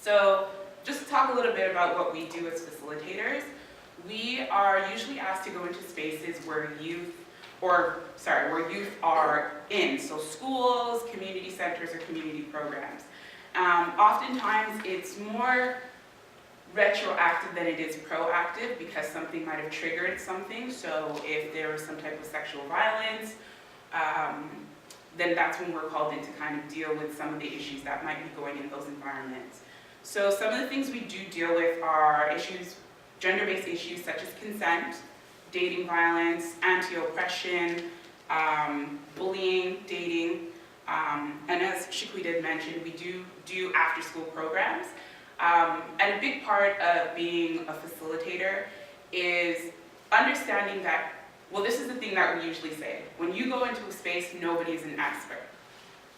So just to talk a little bit about what we do as facilitators, we are usually asked to go into spaces where youth are in, so schools, community centers, or community programs. Oftentimes it's more retroactive than it is proactive because something might have triggered something. So if there was some type of sexual violence, then that's when we're called in to kind of deal with some of the issues that might be going in those environments. So some of the things we do deal with are issues, gender-based issues such as consent, dating violence, anti-oppression, bullying, dating, and as Shikwi did mention, we do after-school programs. And a big part of being a facilitator is understanding that, well, this is the thing that we usually say. When you go into a space, nobody is an expert.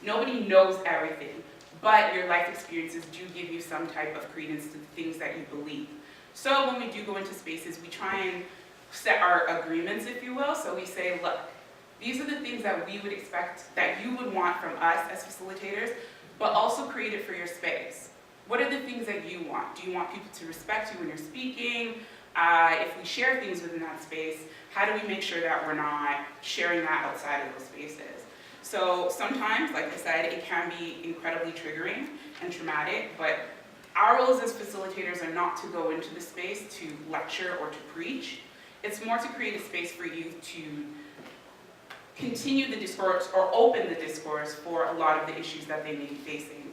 Nobody knows everything, but your life experiences do give you some type of credence to the things that you believe. So when we do go into spaces, we try and set our agreements, if you will. So we say, look, these are the things that we would expect, that you would want from us as facilitators, but also create it for your space. What are the things that you want? Do you want people to respect you when you're speaking? If we share things within that space, how do we make sure that we're not sharing that outside of those spaces? So sometimes, like I said, it can be incredibly triggering and traumatic, but our roles as facilitators are not to go into the space to lecture or to preach. It's more to create a space for you to continue the discourse or open the discourse for a lot of the issues that they may be facing.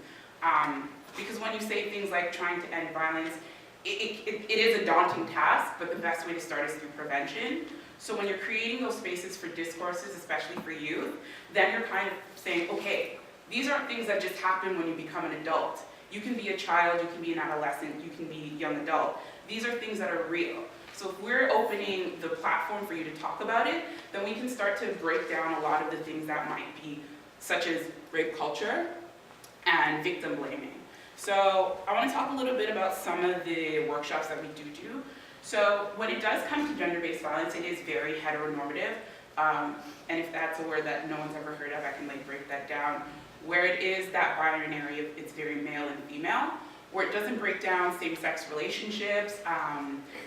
Because when you say things like trying to end violence, it is a daunting task, but the best way to start is through prevention. So when you're creating those spaces for discourses, especially for youth, then you're kind of saying, okay, these aren't things that just happen when you become an adult. You can be a child, you can be an adolescent, you can be a young adult. These are things that are real. So if we're opening the platform for you to talk about it, then we can start to break down a lot of the things that might be, such as rape culture and victim blaming. So I want to talk a little bit about some of the workshops that we do. So when it does come to gender-based violence, it is very heteronormative. And if that's a word that no one's ever heard of, I can break that down. Where it is that binary, it's very male and female. Where it doesn't break down same-sex relationships,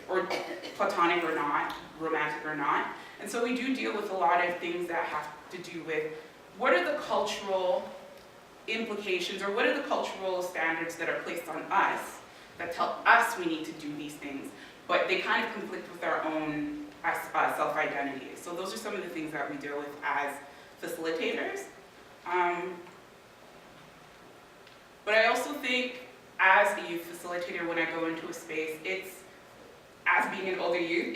or platonic or not, romantic or not. And so we do deal with a lot of things that have to do with what are the cultural implications, or what are the cultural standards that are placed on us that tell us we need to do these things, but they kind of conflict with our own self-identity. So those are some of the things that we deal with as facilitators. But I also think as a youth facilitator, when I go into a space, as being an older youth,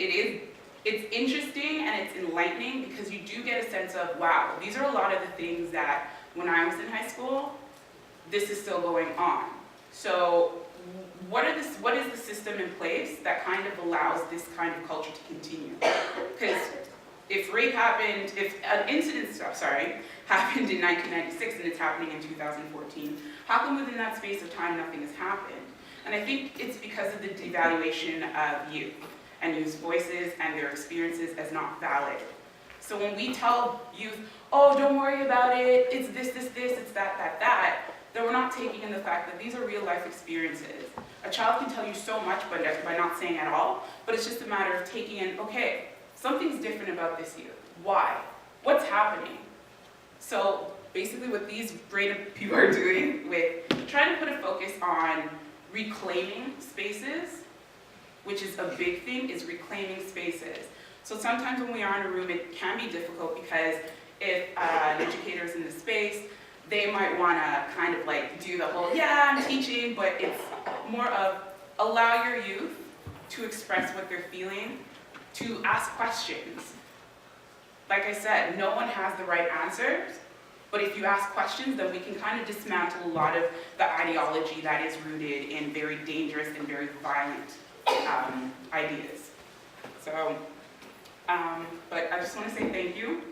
it's interesting and it's enlightening because you do get a sense of, wow, these are a lot of the things that when I was in high school, this is still going on. So what is the system in place that kind of allows this kind of culture to continue? Because if an incident happened in 1996 and it's happening in 2014, how come within that space of time nothing has happened? And I think it's because of the devaluation of youth and youth's voices and their experiences as not valid. So when we tell youth, oh, don't worry about it, it's this, it's that, then we're not taking in the fact that these are real life experiences. A child can tell you so much by not saying at all, but it's just a matter of taking in, okay, something's different about this youth. Why? What's happening? So basically what these great people are doing with trying to put a focus on reclaiming spaces, which is a big thing, is reclaiming spaces. So sometimes when we are in a room, it can be difficult because if an educator is in the space, they might want to kind of do the whole, yeah, I'm teaching, but it's more of allow your youth to express what they're feeling, to ask questions. Like I said, no one has the right answers, but if you ask questions, then we can kind of dismantle a lot of the ideology that is rooted in very dangerous and very violent ideas. So, but I just want to say thank you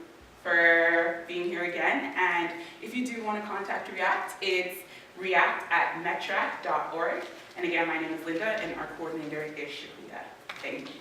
for being here again, and if you do want to contact ReAct, it's react@metrac.org. And again, my name is Linda, and our coordinator is Shikwi. Thank you.